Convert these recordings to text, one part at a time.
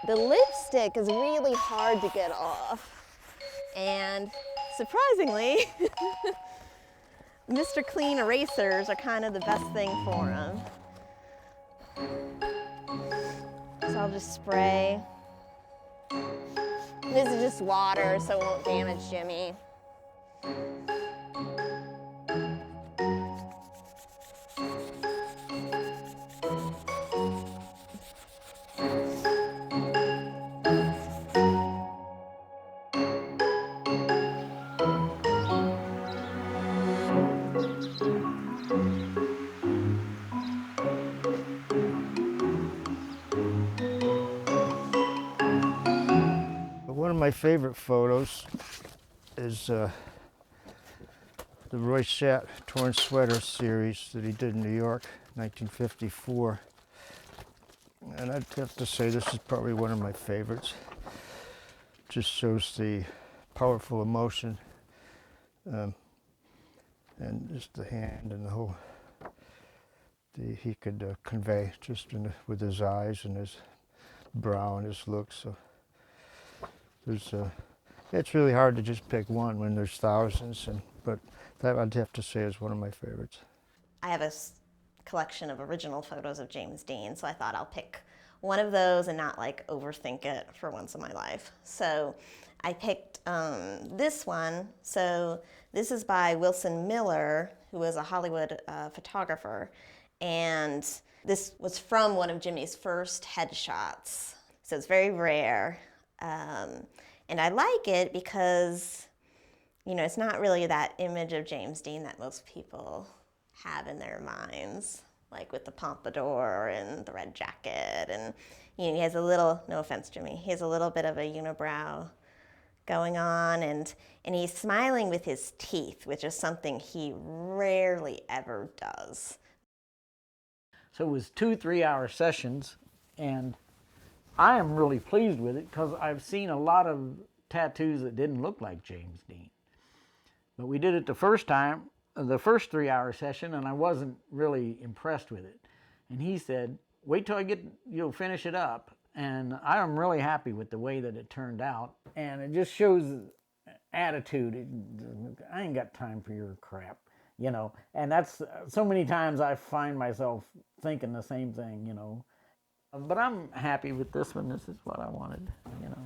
The lipstick is really hard to get off. And surprisingly, Mr. Clean erasers are kind of the best thing for him. So I'll just spray. This is just water, so it won't damage Jimmy. One of my favorite photos is the Roy Schatt Torn Sweater series that he did in New York, 1954. And I'd have to say this is probably one of my favorites. Just shows the powerful emotion and just the hand and the whole, he could convey just with his eyes and his brow and his looks. So it's really hard to just pick one when there's thousands, but that I'd have to say is one of my favorites. I have a collection of original photos of James Dean, so I thought I'll pick one of those and not like overthink it for once in my life. So I picked this one. So this is by Wilson Miller, who was a Hollywood photographer, and this was from one of Jimmy's first headshots. So it's very rare. And I like it because, you know, it's not really that image of James Dean that most people have in their minds, like with the pompadour and the red jacket. And, you know, he has a little, no offense, Jimmy, he has a little bit of a unibrow going on, and he's smiling with his teeth, which is something he rarely ever does. So it was 2 3-hour sessions, and I am really pleased with it because I've seen a lot of tattoos that didn't look like James Dean. But we did it the first time, the first 3-hour session, and I wasn't really impressed with it. And he said, wait till you'll finish it up. And I am really happy with the way that it turned out. And it just shows attitude. I ain't got time for your crap, you know. And that's, so many times I find myself thinking the same thing, you know. But I'm happy with this one. This is what I wanted, you know.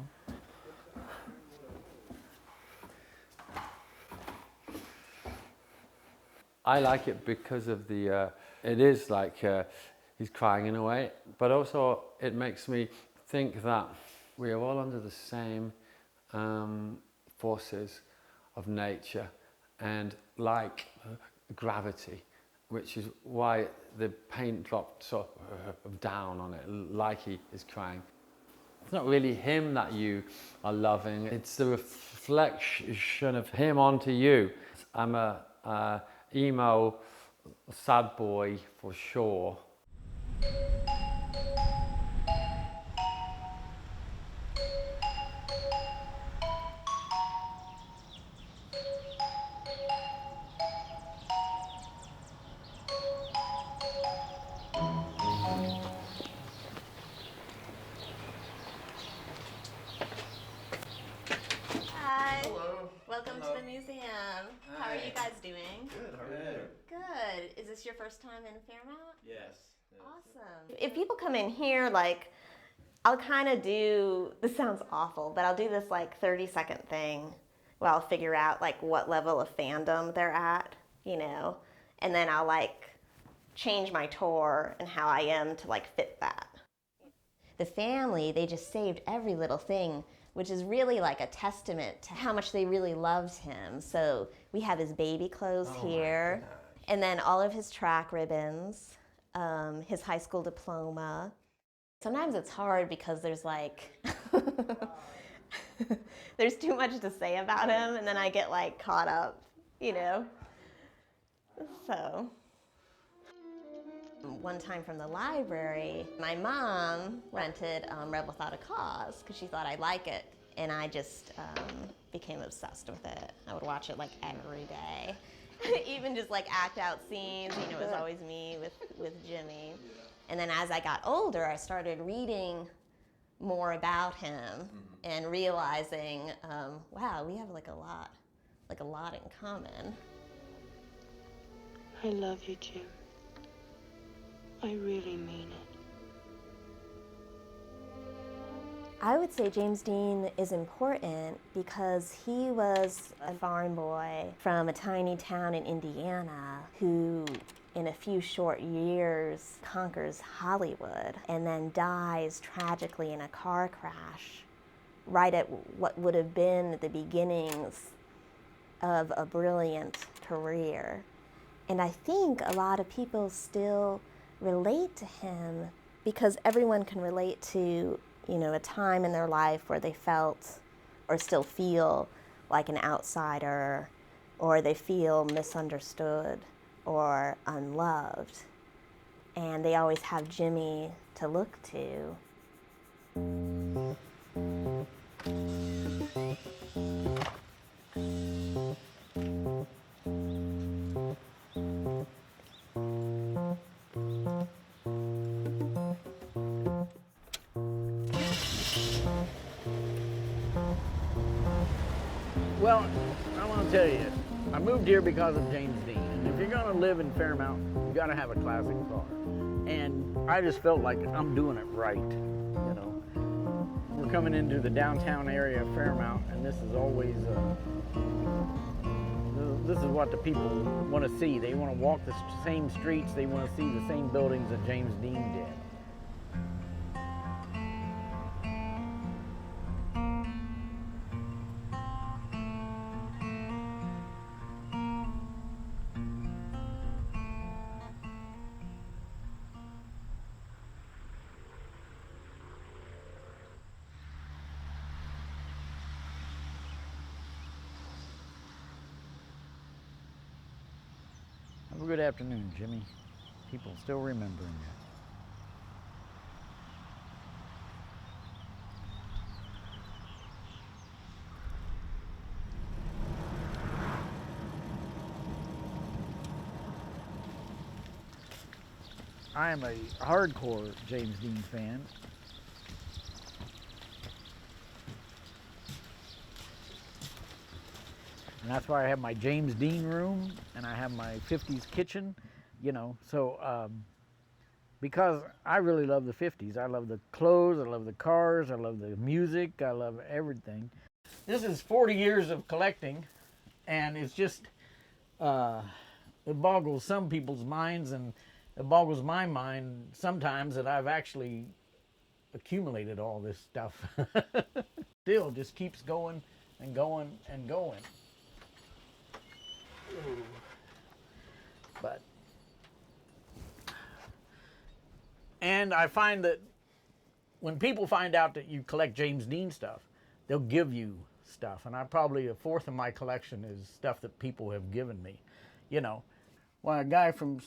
I like it because of the, it is like he's crying in a way, but also it makes me think that we are all under the same forces of nature and like gravity, which is why the paint dropped sort of down on it, like he is crying. It's not really him that you are loving, it's the reflection of him onto you. I'm a emo sad boy for sure. Welcome to the museum. Hi. How are you guys doing? Good, how are you? Good. Is this your first time in Fairmount? Yes. Awesome. If people come in here, like, I'll kind of do, this sounds awful, but I'll do this like 30-second thing where I'll figure out like what level of fandom they're at, you know, and then I'll like change my tour and how I am to like fit that. The family, they just saved every little thing, which is really like a testament to how much they really loved him. So we have his baby clothes here, and then all of his track ribbons, his high school diploma. Sometimes it's hard because there's like, there's too much to say about him, and then I get like caught up, you know? So. One time from the library, my mom rented Rebel Without a Cause because she thought I'd like it, and I just became obsessed with it. I would watch it like every day. Even just like act out scenes, you know, it was always me with Jimmy. And then as I got older, I started reading more about him and realizing, wow, we have like a lot in common. I love you, Jim. I really mean it. I would say James Dean is important because he was a farm boy from a tiny town in Indiana who, in a few short years, conquers Hollywood and then dies tragically in a car crash right at what would have been the beginnings of a brilliant career. And I think a lot of people still relate to him because everyone can relate to, a time in their life where they felt or still feel like an outsider, or they feel misunderstood or unloved. And they always have Jimmy to look to. Well, I want to tell you, I moved here because of James Dean. And if you're going to live in Fairmount, you got to have a classic car. And I just felt like I'm doing it right, We're coming into the downtown area of Fairmount, and this is always, this is what the people want to see. They want to walk the same streets. They want to see the same buildings that James Dean did. Have a good afternoon, Jimmy. People still remembering you. I am a hardcore James Dean fan. And that's why I have my James Dean room and I have my 50s kitchen, because I really love the 50s. I love the clothes, I love the cars, I love the music, I love everything. This is 40 years of collecting, and it's just, it boggles some people's minds, and it boggles my mind sometimes that I've actually accumulated all this stuff. Still just keeps going and going and going. But, and I find that when people find out that you collect James Dean stuff, they'll give you stuff. And probably a fourth of my collection is stuff that people have given me, Well, a guy from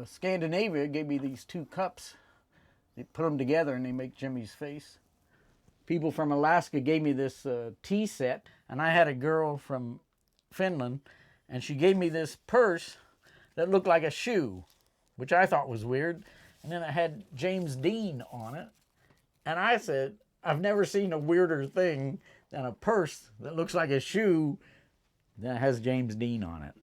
Scandinavia gave me these 2 cups. They put them together and they make Jimmy's face. People from Alaska gave me this tea set, and I had a girl from Finland, and she gave me this purse that looked like a shoe, which I thought was weird. And then it had James Dean on it. And I said, I've never seen a weirder thing than a purse that looks like a shoe that has James Dean on it.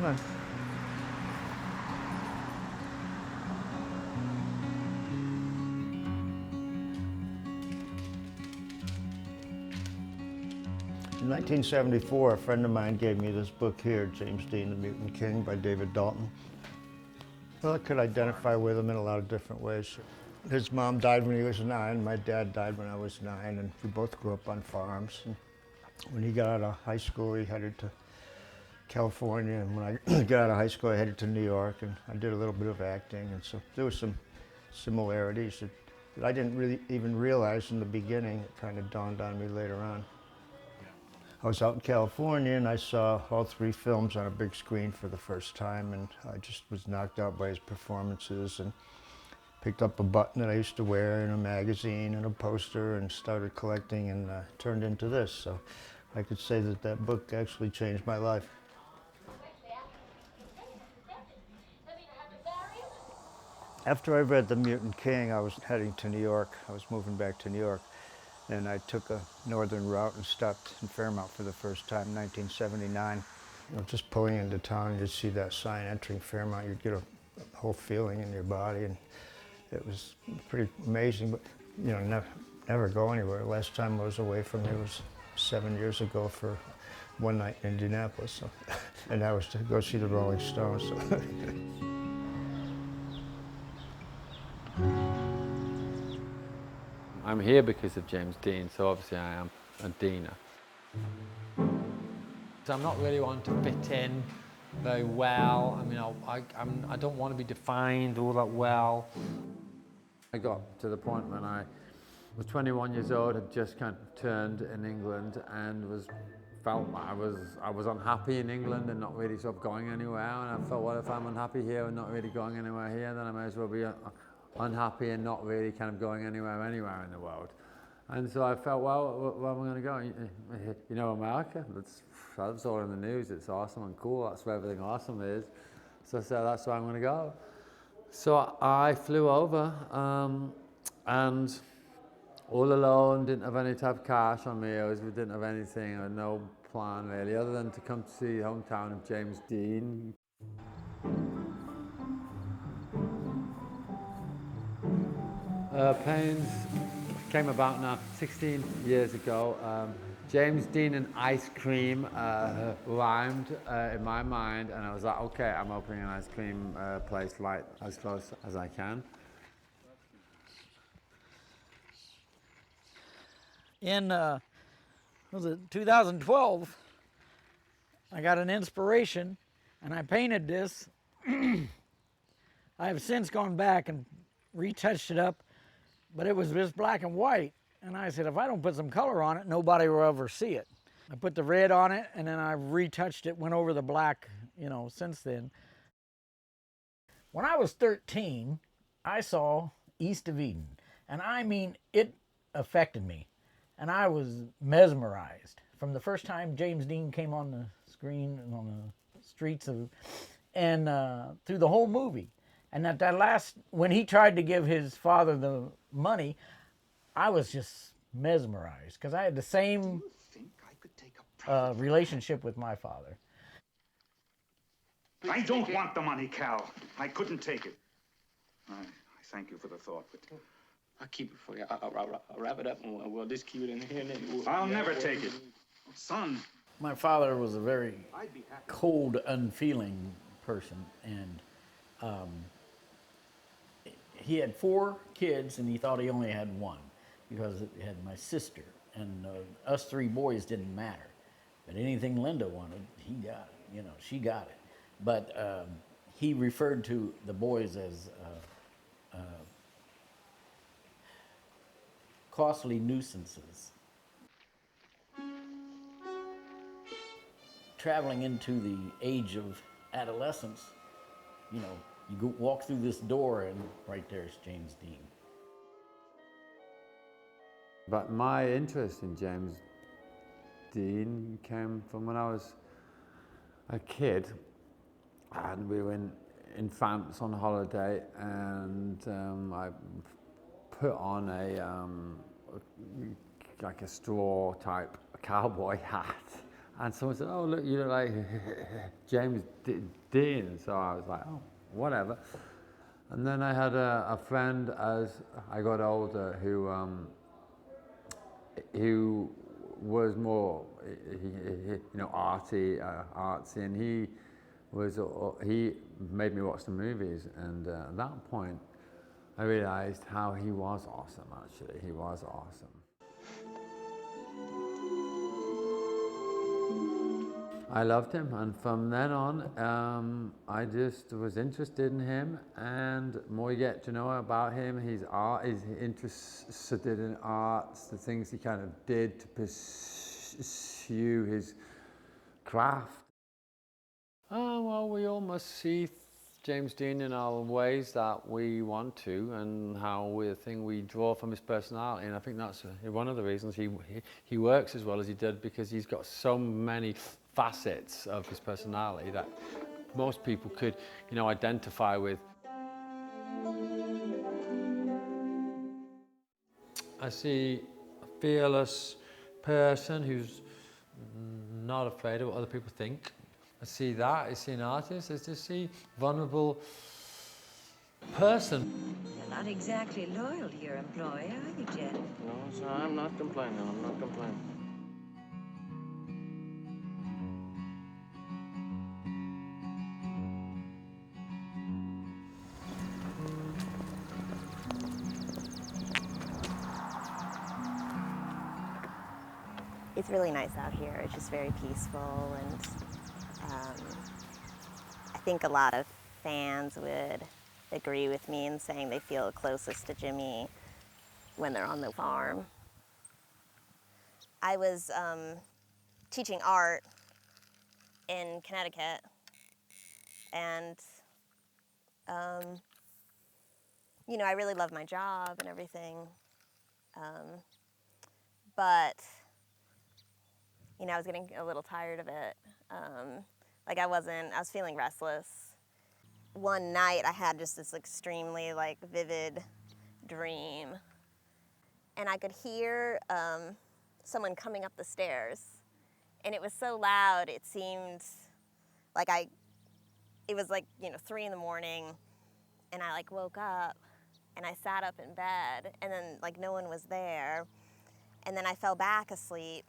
Come on. In 1974, a friend of mine gave me this book here, James Dean, The Mutant King by David Dalton. Well, I could identify with him in a lot of different ways. His mom died when he was 9, my dad died when I was 9, and we both grew up on farms. And when he got out of high school, he headed to California, and when I got out of high school, I headed to New York, and I did a little bit of acting, and so there were some similarities that I didn't really even realize in the beginning. It kind of dawned on me later on. I was out in California and I saw all 3 films on a big screen for the first time, and I just was knocked out by his performances, and picked up a button that I used to wear in a magazine and a poster and started collecting, and turned into this. So I could say that that book actually changed my life. After I read The Mutant King, I was heading to New York. I was moving back to New York, and I took a northern route and stopped in Fairmount for the first time in 1979. You know, just pulling into town, you'd see that sign entering Fairmount, you'd get a whole feeling in your body, and it was pretty amazing. But you know, never go anywhere. The last time I was away from here was 7 years ago for one night in Indianapolis, so, and that was to go see the Rolling Stones. So. I'm here because of James Dean, so obviously I am a Deaner. So I'm not really wanting to fit in very well. I mean, I don't want to be defined all that well. I got to the point when I was 21 years old, had just kind of turned in England, and felt like I was unhappy in England and not really sort of going anywhere. And I felt, well, if I'm unhappy here and not really going anywhere here, then I may as well be unhappy and not really kind of going anywhere in the world. And so I felt, well, where am I going to go? You know, America, that's all in the news. It's awesome and cool. That's where everything awesome is. So I said, that's where I'm going to go. So I flew over, and all alone, didn't have any type of cash on me. We didn't have anything, I had no plan really, other than to come to see the hometown of James Dean. Pains came about now 16 years ago. James Dean and ice cream rhymed in my mind, and I was like, okay, I'm opening an ice cream place right as close as I can. In was it 2012, I got an inspiration and I painted this. I have since gone back and retouched it up, but it was just black and white. And I said, if I don't put some color on it, nobody will ever see it. I put the red on it, and then I retouched it, went over the black, you know, since then. When I was 13, I saw East of Eden, and I mean, it affected me. And I was mesmerized from the first time James Dean came on the screen and on the streets of, and through the whole movie. And at that last, when he tried to give his father the money, I was just mesmerized because I had the same relationship with my father. I don't want the money, Cal. I couldn't take it. I thank you for the thought, but I'll keep it for you. I'll wrap it up and we'll just keep it in here. And then I'll never take it. Son. My father was a very cold, unfeeling person, and he had 4 kids, and he thought he only had 1 because he had my sister, and us 3 boys didn't matter. But anything Linda wanted, he got it. You know, she got it. But he referred to the boys as costly nuisances. Traveling into the age of adolescence, you know, you go walk through this door and right there's James Dean. But my interest in James Dean came from when I was a kid, and we were in France on holiday, and I put on like a straw type cowboy hat, and someone said, "Oh, look, you look like James Dean." So I was like, "Oh, whatever." And then I had a friend as I got older who was more, you know, artsy, and he made me watch the movies, and at that point, I realized how he was awesome. Actually, he was awesome. I loved him, and from then on, I just was interested in him. And the more you get to know about him, his art, he's interested in arts, the things he kind of did to pursue his craft. Oh, well, we all must see James Dean in our ways that we want to, and how we draw from his personality. And I think that's one of the reasons he works as well as he did, because he's got so many facets of his personality that most people could, identify with. I see a fearless person who's not afraid of what other people think. I see that. I see an artist. I just see a vulnerable person. You're not exactly loyal to your employer, are you, Jen? No, sir, I'm not complaining. I'm not complaining. It's really nice out here. It's just very peaceful, and I think a lot of fans would agree with me in saying they feel closest to Jimmy when they're on the farm. I was teaching art in Connecticut, and I really love my job and everything, but I was getting a little tired of it. I was feeling restless. One night I had just this extremely vivid dream, and I could hear someone coming up the stairs, and it was so loud it seemed like it was 3 in the morning, and I woke up and I sat up in bed, and then no one was there, and then I fell back asleep.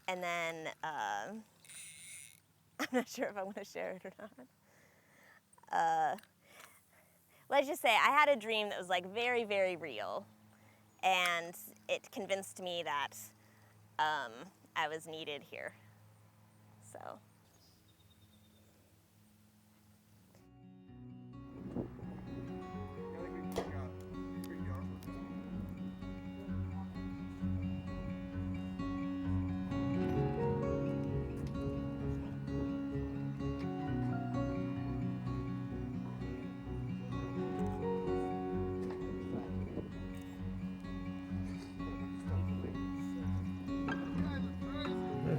And then, I'm not sure if I want to share it or not. Let's just say I had a dream that was very, very real, and it convinced me that I was needed here. So.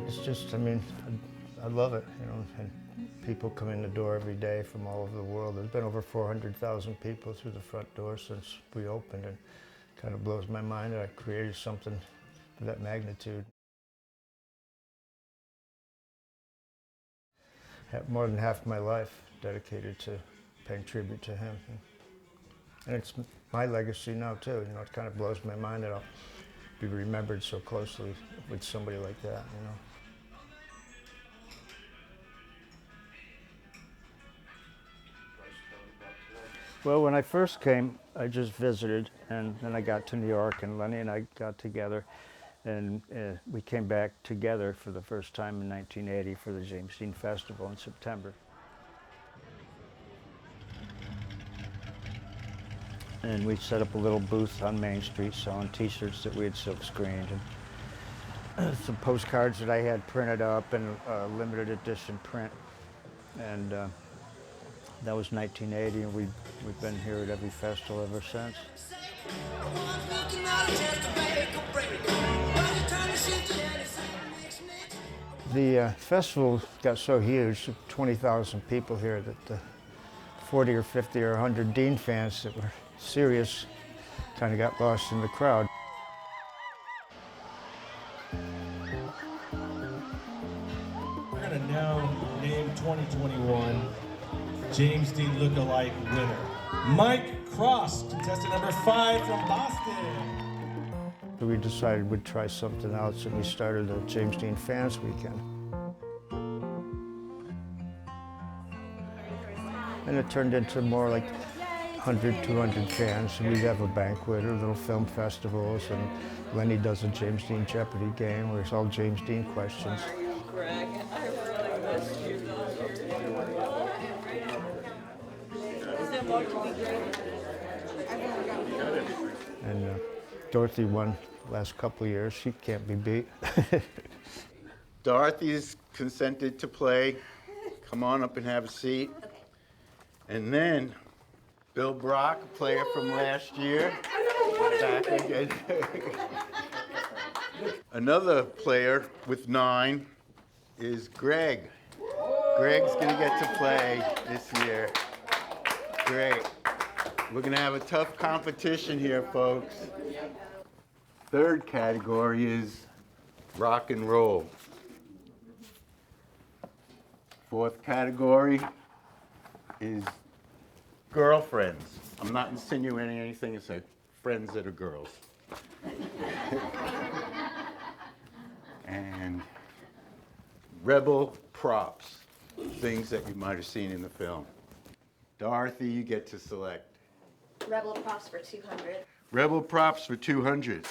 It's just, I love it, and people come in the door every day from all over the world. There's been over 400,000 people through the front door since we opened, and it kind of blows my mind that I created something of that magnitude. More than half my life dedicated to paying tribute to him. And it's my legacy now too. It kind of blows my mind that I'll be remembered so closely with somebody like that, Well, when I first came, I just visited, and then I got to New York, and Lenny and I got together, and we came back together for the first time in 1980 for the James Dean Festival in September. And we set up a little booth on Main Street selling t-shirts that we had silk screened, and some postcards that I had printed up, and a limited edition print. And that was 1980, and we've been here at every festival ever since. The festival got so huge, 20,000 people here, that 40 or 50 or 100 Dean fans that were serious kind of got lost in the crowd. We're going to now name 2021 James Dean Lookalike winner. Mike Cross, contestant number 5 from Boston. We decided we'd try something else, and we started the James Dean Fans Weekend. And it turned into more like 100, 200 fans, and we'd have a banquet or little film festivals, and Lenny does a James Dean Jeopardy game where it's all James Dean questions. Greg, I really missed you this year. So much to be great. And Dorothy won last couple of years. She can't be beat. Dorothy's consented to play. Come on up and have a seat. And then Bill Brock, a player from last year, back again. Another player with 9 is Greg. Greg's gonna get to play this year. Great. We're gonna have a tough competition here, folks. Third category is rock and roll. Fourth category is girlfriends. I'm not insinuating anything, it's like friends that are girls. And rebel props, things that you might have seen in the film. Dorothy, you get to select. Rebel props for 200. Rebel props for 200.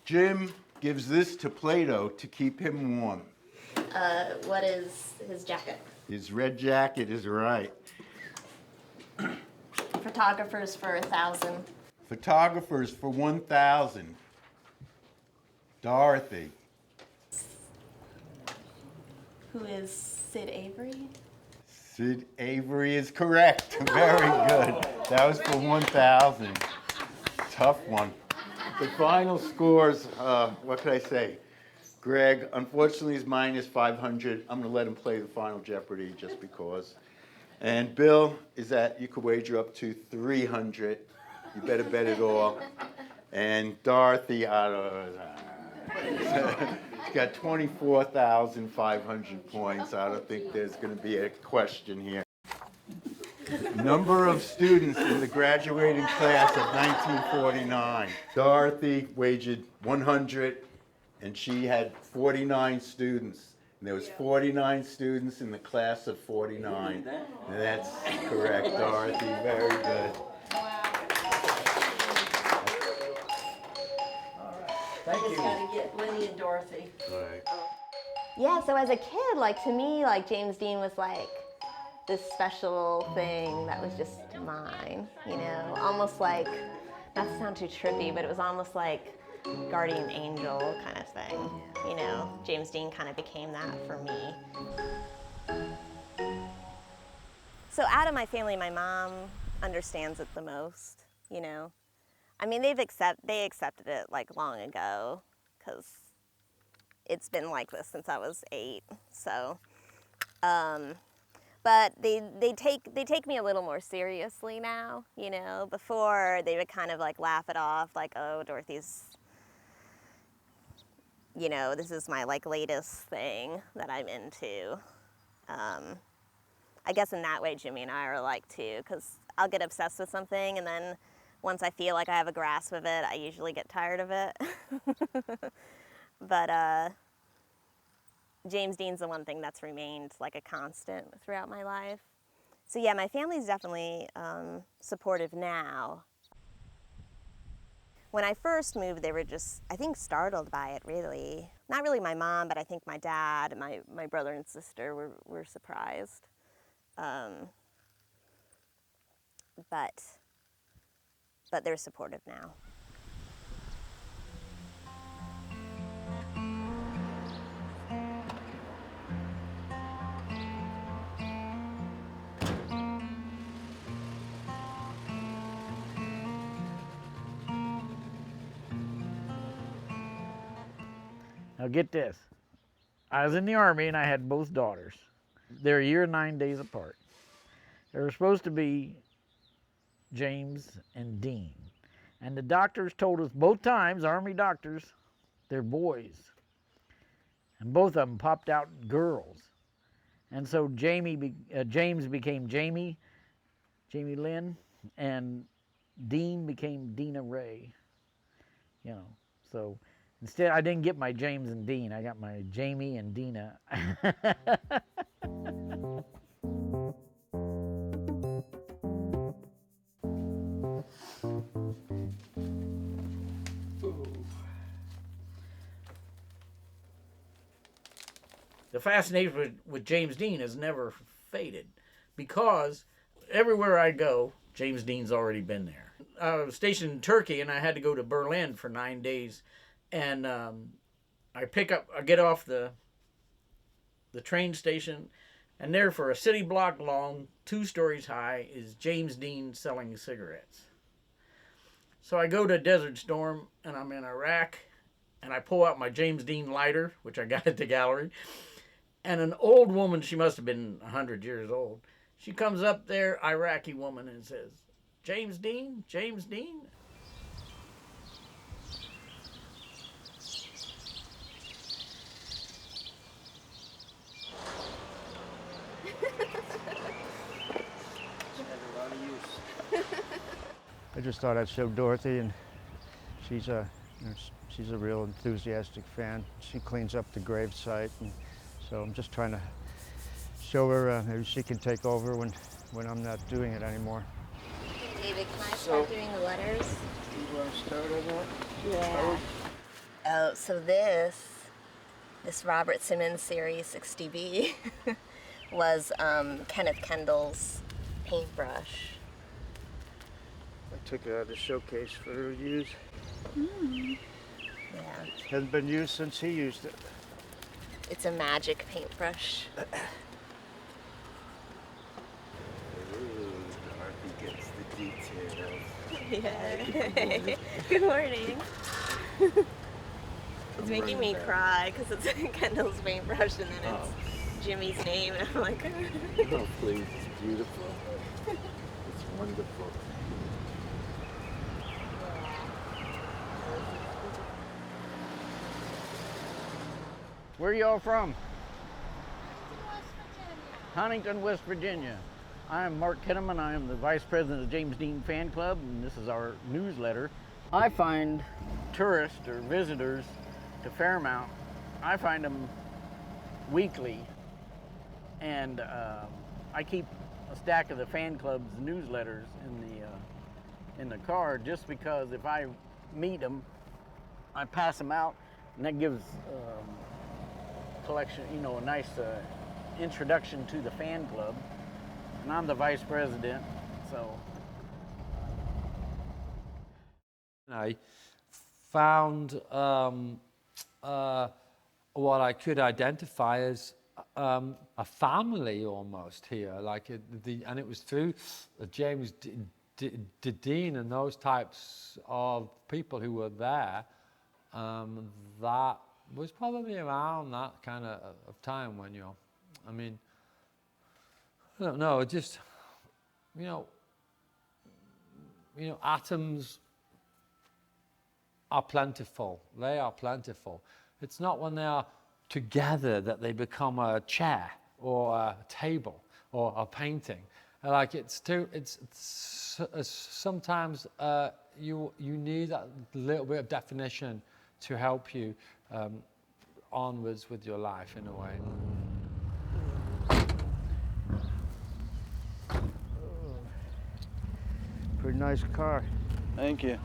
Jim gives this to Plato to keep him warm. What is his jacket? His red jacket is right. Photographers for 1,000. Photographers for 1,000. Dorothy. Who is Sid Avery? Sid Avery is correct. Very good. That was for 1,000. Tough one. The final scores, what can I say? Greg, unfortunately, is minus 500. I'm going to let him play the final Jeopardy just because. And Bill is at, you could wager up to 300. You better bet it all. And Dorothy, she's got 24,500 points. I don't think there's going to be a question here. Number of students in the graduating class of 1949. Dorothy wagered 100, and she had 49 students. And there was 49 students in the class of 49. And that's correct, Dorothy. Very good. Thank you. Just gotta get Lenny and Dorothy. All right. Yeah, so as a kid, like to me, like James Dean was like this special thing that was just mine, you know, almost like, not to sound too trippy, but it was almost like guardian angel kind of thing, you know. James Dean kind of became that for me. So out of my family, my mom understands it the most, you know. I mean, they accepted it like long ago, because it's been like this since I was 8. So, but they take me a little more seriously now, you know. Before they would kind of like laugh it off, like, oh, Dorothy's, you know, this is my like latest thing that I'm into. I guess in that way, Jimmy and I are alike too, because I'll get obsessed with something, and then once I feel like I have a grasp of it, I usually get tired of it. But James Dean's the one thing that's remained like a constant throughout my life. So yeah, my family's definitely supportive now. When I first moved, they were just, I think, startled by it, really. Not really my mom, but I think my dad and my brother and sister were surprised. But they're supportive now. Now get this. I was in the Army and I had both daughters. They're a year and 9 days apart. They were supposed to be James and Dean. And the doctors told us both times, Army doctors, they're boys. And both of them popped out girls. And so James became Jamie Lynn, and Dean became Dina Ray. You know, so instead I didn't get my James and Dean, I got my Jamie and Dina. The fascination with James Dean has never faded, because everywhere I go, James Dean's already been there. I was stationed in Turkey, and I had to go to Berlin for 9 days. And I get off the train station, and there for a city block long, 2 stories high, is James Dean selling cigarettes. So I go to Desert Storm, and I'm in Iraq, and I pull out my James Dean lighter, which I got at the gallery, and an old woman, she must have been 100 years old, she comes up there, Iraqi woman, and says, James Dean, James Dean. I just thought I'd show Dorothy, and she's a real enthusiastic fan. She cleans up the gravesite, and so I'm just trying to show her maybe she can take over when I'm not doing it anymore. David, can I start doing the letters? You want to start on that? Yeah. Oh, so this Robert Simmons Series 60B was Kenneth Kendall's paintbrush. I took it out of the showcase for her to use. Yeah. Hasn't been used since he used it. It's a magic paintbrush. Ooh, Dorothy gets the details. Yeah. Good morning. It's making me cry because it's Kendall's paintbrush and then it's Jimmy's name, and I'm like, Oh, please, it's beautiful. It's wonderful. Where y'all from? Huntington, West Virginia. I am Mark Kinnaman. I am the Vice President of the James Dean Fan Club, and this is our newsletter. I find tourists or visitors to Fairmount, I find them weekly, and I keep a stack of the fan club's newsletters in the car, just because if I meet them, I pass them out, and that gives collection, a nice introduction to the fan club. And I'm the vice president, so. I found what I could identify as a family almost here, and it was through James Dean and those types of people who were there. That was probably around that kind of time when I don't know, just, atoms are plentiful. They are plentiful. It's not when they are together that they become a chair or a table or a painting. Sometimes you need that little bit of definition to help you onwards with your life in a way. Pretty nice car. Thank you. It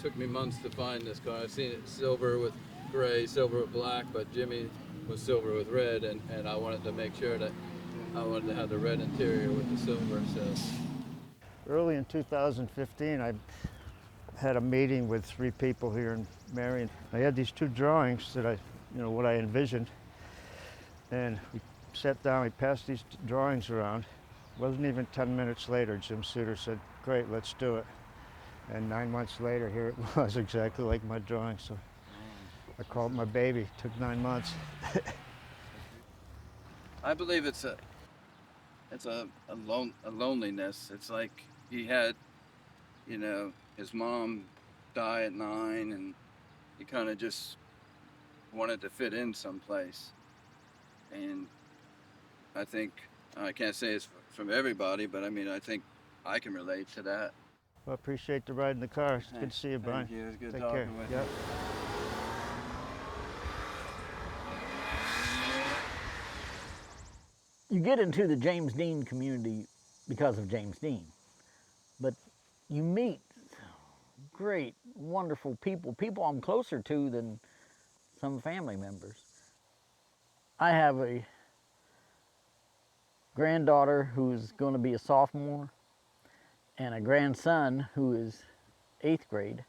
took me months to find this car. I've seen it silver with gray, silver with black, but Jimmy was silver with red, and I wanted to make sure that I wanted to have the red interior with the silver. So early in 2015, I had a meeting with 3 people here in Marion. I had these 2 drawings that what I envisioned, and we sat down, we passed these drawings around. Wasn't even 10 minutes later, Jim Suter said, great, let's do it. And 9 months later, here it was, exactly like my drawing. So I called it my baby. It took 9 months. I believe it's a loneliness. It's like he had, his mom die at 9, and he kind of just wanted to fit in someplace. And I think, I can't say it's from everybody, but I think I can relate to that. Well, I appreciate the ride in the car. It's good to see you, Brian. Thank you. It was good Take talking care. with Yep. You get into the James Dean community because of James Dean, but you meet great, wonderful people I'm closer to than some family members. I have a granddaughter who's going to be a sophomore, and a grandson who is 8th grade,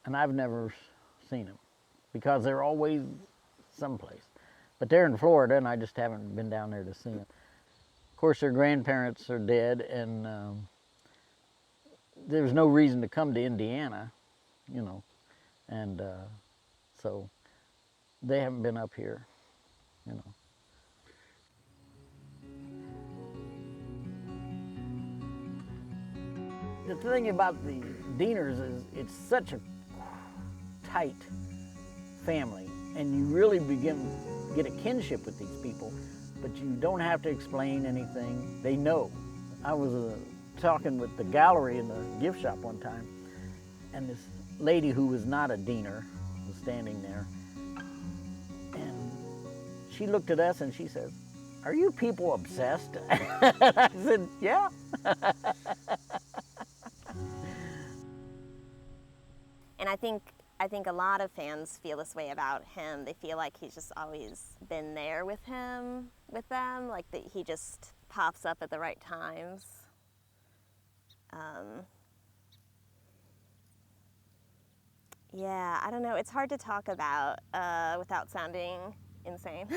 and I've never seen them because they're always someplace. But they're in Florida, and I just haven't been down there to see them. Of course, their grandparents are dead, and there's no reason to come to Indiana, you know, and so they haven't been up here, you know. The thing about the Deaners is it's such a tight family, and you really get a kinship with these people, but you don't have to explain anything. They know. I was talking with the gallery in the gift shop one time, and this lady who was not a Deaner was standing there, and she looked at us and she said, "Are you people obsessed?" I said, "Yeah." And I think a lot of fans feel this way about him. They feel like he's just always been there with them, like that he just pops up at the right times. Yeah, I don't know. It's hard to talk about without sounding insane.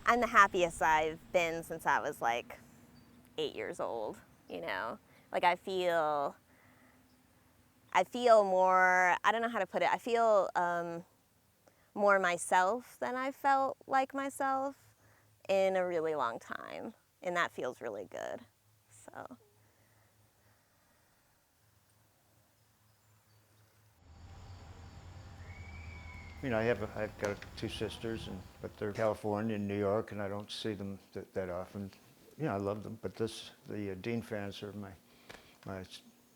I'm the happiest I've been since I was like 8 years old, you know? Like I feel more, I don't know how to put it, I feel more myself than I felt like myself in a really long time. And that feels really good, so. You know, I've got 2 sisters, but they're California and New York, and I don't see them that often. You know, I love them, but the Dean fans are my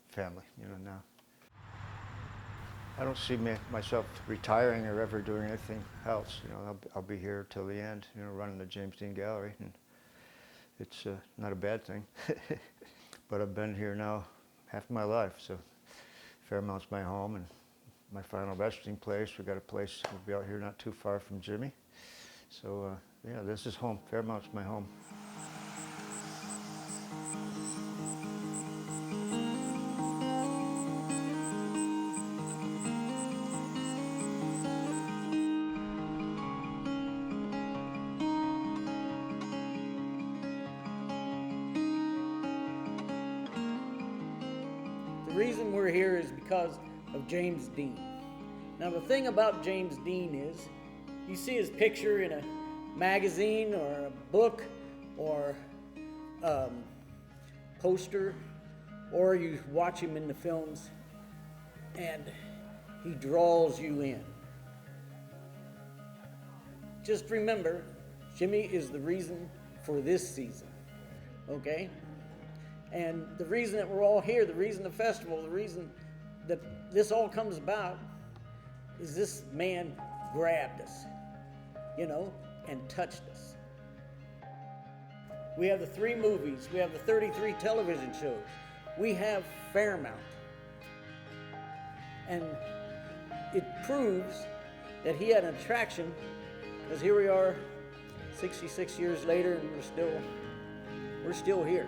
family, you know, now. I don't see myself retiring or ever doing anything else. You know, I'll be here till the end, you know, running the James Dean Gallery, and it's not a bad thing. But I've been here now half my life, so Fairmount's my home and my final resting place. We got a place, we'll be out here not too far from Jimmy. So yeah, this is home. Fairmount's my home. The reason we're here is because of James Dean. Now the thing about James Dean is, you see his picture in a magazine or a book or poster, or you watch him in the films, and he draws you in. Just remember, Jimmy is the reason for this season, okay? And the reason that we're all here, the reason the festival, the reason that this all comes about is this man grabbed us, you know, and touched us. We have the 3 movies, we have the 33 television shows, we have Fairmount. And it proves that he had an attraction, because here we are 66 years later and we're still here.